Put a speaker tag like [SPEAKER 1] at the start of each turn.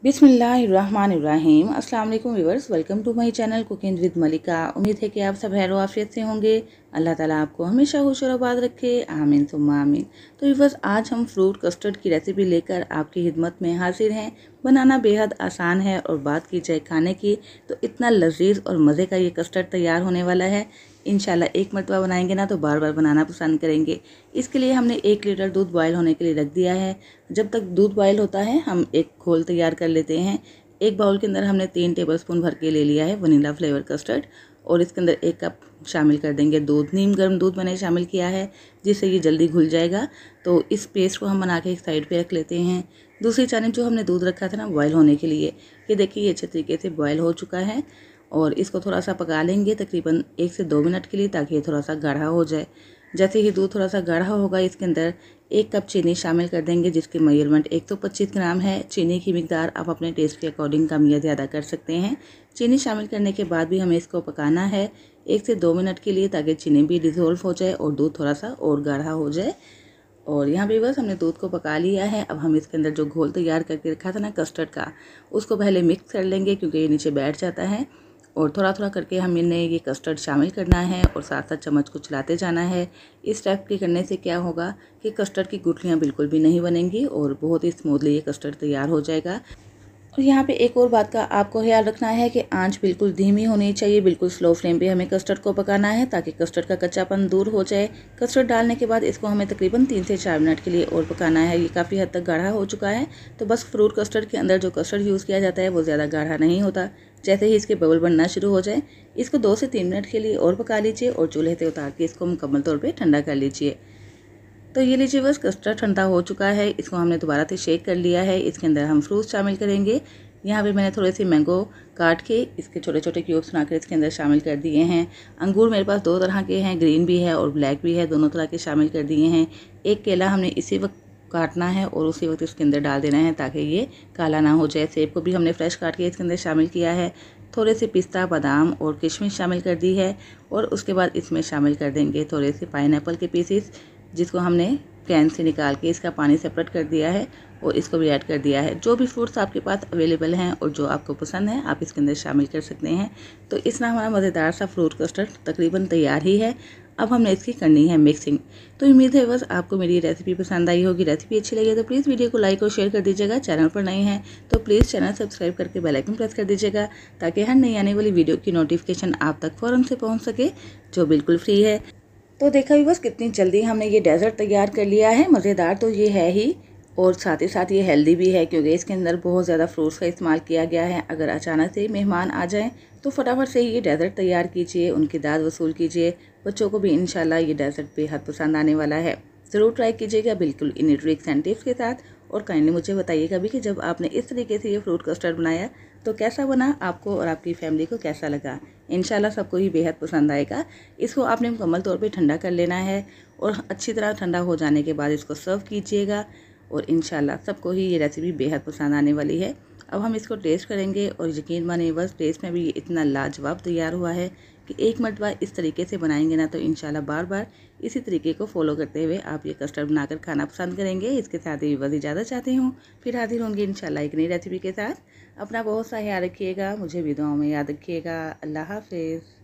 [SPEAKER 1] बिस्मिल्लाहिर्रहमानिर्रहीम। अस्सलाम वालेकुम viewers, welcome to my channel cooking with Malika. उम्मीद है कि आप सब खैर आफियत से होंगे। अल्लाह ताला आपको हमेशा खुश और आबाद रखे, आमीन सुम्मा आमीन। तो व्यूअर्स, आज हम फ्रूट कस्टर्ड की रेसिपी लेकर आपकी खिदमत में हाजिर हैं। बनाना बेहद आसान है और बात की जाए खाने की तो इतना लजीज और मज़े का ये कस्टर्ड तैयार होने वाला है। इंशाल्लाह एक मरतबा बनाएंगे ना तो बार बार बनाना पसंद करेंगे। इसके लिए हमने 1 लीटर दूध बॉयल होने के लिए रख दिया है। जब तक दूध बॉयल होता है हम एक घोल तैयार कर लेते हैं। एक बाउल के अंदर हमने 3 टेबलस्पून भर के ले लिया है वनीला फ्लेवर कस्टर्ड और इसके अंदर 1 कप शामिल कर देंगे दूध। नीम गर्म दूध मैंने शामिल किया है जिससे ये जल्दी घुल जाएगा। तो इस पेस्ट को हम बना के एक साइड पे रख लेते हैं। दूसरी जानब जो हमने दूध रखा था ना बॉयल होने के लिए, ये देखिए ये अच्छे तरीके से बॉयल हो चुका है और इसको थोड़ा सा पका लेंगे तकरीबन 1 से 2 मिनट के लिए, ताकि ये थोड़ा सा गाढ़ा हो जाए। जैसे ही दूध थोड़ा सा गाढ़ा होगा इसके अंदर 1 कप चीनी शामिल कर देंगे जिसकी मेजरमेंट 125 ग्राम है। चीनी की मिकदार आप अपने टेस्ट के अकॉर्डिंग कम या ज़्यादा कर सकते हैं। चीनी शामिल करने के बाद भी हमें इसको पकाना है 1 से 2 मिनट के लिए, ताकि चीनी भी डिज़ोल्व हो जाए और दूध थोड़ा सा और गाढ़ा हो जाए। और यहाँ भी बस हमने दूध को पका लिया है। अब हम इसके अंदर जो घोल तैयार करके रखा था ना कस्टर्ड का, उसको पहले मिक्स कर लेंगे क्योंकि ये नीचे बैठ जाता है। और थोड़ा थोड़ा करके हमने ये कस्टर्ड शामिल करना है और साथ साथ चम्मच को चलाते जाना है। इस टाइप के करने से क्या होगा कि कस्टर्ड की गुठलियाँ बिल्कुल भी नहीं बनेंगी और बहुत ही स्मूथली ये कस्टर्ड तैयार हो जाएगा। और यहाँ पे एक और बात का आपको ख्याल रखना है कि आंच बिल्कुल धीमी होनी चाहिए। बिल्कुल स्लो फ्लेम पे हमें कस्टर्ड को पकाना है ताकि कस्टर्ड का कच्चापन दूर हो जाए। कस्टर्ड डालने के बाद इसको हमें तकरीबन 3 से 4 मिनट के लिए और पकाना है। ये काफ़ी हद तक गाढ़ा हो चुका है। तो बस फ्रूट कस्टर्ड के अंदर जो कस्टर्ड यूज़ किया जाता है वो ज़्यादा गाढ़ा नहीं होता। जैसे ही इसके बबल बनना शुरू हो जाए इसको 2 से 3 मिनट के लिए और पका लीजिए और चूल्हे से उतार के इसको मुकम्मल तौर पर ठंडा कर लीजिए। तो ये लीजिए बस कस्टर्ड ठंडा हो चुका है। इसको हमने दोबारा से शेक कर लिया है। इसके अंदर हम फ्रूट शामिल करेंगे। यहाँ पे मैंने थोड़े से मैंगो काट के इसके छोटे छोटे क्यूब्स बनाकर इसके अंदर शामिल कर दिए हैं। अंगूर मेरे पास 2 तरह के हैं, ग्रीन भी है और ब्लैक भी है, दोनों तरह के शामिल कर दिए हैं। एक केला हमने इसी वक्त काटना है और उसी वक्त इसके अंदर डाल देना है ताकि ये काला ना हो जाए। सेब को भी हमने फ्रेश काट के इसके अंदर शामिल किया है। थोड़े से पिस्ता, बादाम और किशमिश शामिल कर दी है और उसके बाद इसमें शामिल कर देंगे थोड़े से पाइनएप्पल के पीसेस, जिसको हमने कैन से निकाल के इसका पानी सेपरेट कर दिया है और इसको भी ऐड कर दिया है। जो भी फ्रूट्स आपके पास अवेलेबल हैं और जो आपको पसंद है आप इसके अंदर शामिल कर सकते हैं। तो इस तरह हमारा मज़ेदार सा फ्रूट कस्टर्ड तकरीबन तैयार ही है। अब हमने इसकी करनी है मिक्सिंग। तो उम्मीद है बस आपको मेरी रेसिपी पसंद आई होगी। रेसिपी अच्छी लगी तो प्लीज़ वीडियो को लाइक और शेयर कर दीजिएगा। चैनल पर नए हैं तो प्लीज़ चैनल सब्सक्राइब करके बेल आइकन प्रेस कर दीजिएगा ताकि हर नई आने वाली वीडियो की नोटिफिकेशन आप तक फ़ौरन से पहुँच सके, जो बिल्कुल फ्री है। तो देखा भी बस कितनी जल्दी हमने ये डेजर्ट तैयार कर लिया है। मज़ेदार तो ये है ही और साथ ही साथ ये हेल्दी भी है क्योंकि इसके अंदर बहुत ज़्यादा फ्रूट्स का इस्तेमाल किया गया है। अगर अचानक से मेहमान आ जाएं तो फटाफट से ही ये डेजर्ट तैयार कीजिए, उनकी दाद वसूल कीजिए। बच्चों को भी इंशाल्लाह ये डेजर्ट बेहद पसंद आने वाला है। ज़रूर ट्राई कीजिएगा बिल्कुल इन ट्रिक्स एंड टिप्स के साथ। और काइंडली मुझे बताइएगा भी कि जब आपने इस तरीके से ये फ्रूट कस्टर्ड बनाया तो कैसा बना, आपको और आपकी फैमिली को कैसा लगा। इंशाल्लाह सबको ही बेहद पसंद आएगा। इसको आपने मुकम्मल तौर पे ठंडा कर लेना है और अच्छी तरह ठंडा हो जाने के बाद इसको सर्व कीजिएगा और इंशाल्लाह सबको ही ये रेसिपी बेहद पसंद आने वाली है। अब हम इसको टेस्ट करेंगे और यकीन मानिए बस टेस्ट में भी ये इतना लाजवाब तैयार हुआ है कि एक मरतबा इस तरीके से बनाएंगे ना तो इंशाल्लाह बार बार इसी तरीके को फॉलो करते हुए आप ये कस्टर्ड बनाकर खाना पसंद करेंगे। इसके साथ ही बस इजाज़त चाहती हूँ, फिर हाजिर होंगे इंशाल्लाह एक नई रेसिपी के साथ। अपना बहुत सा ख्याल रखिएगा, मुझे भी दुआओं में याद रखिएगा। अल्लाह हाफिज़।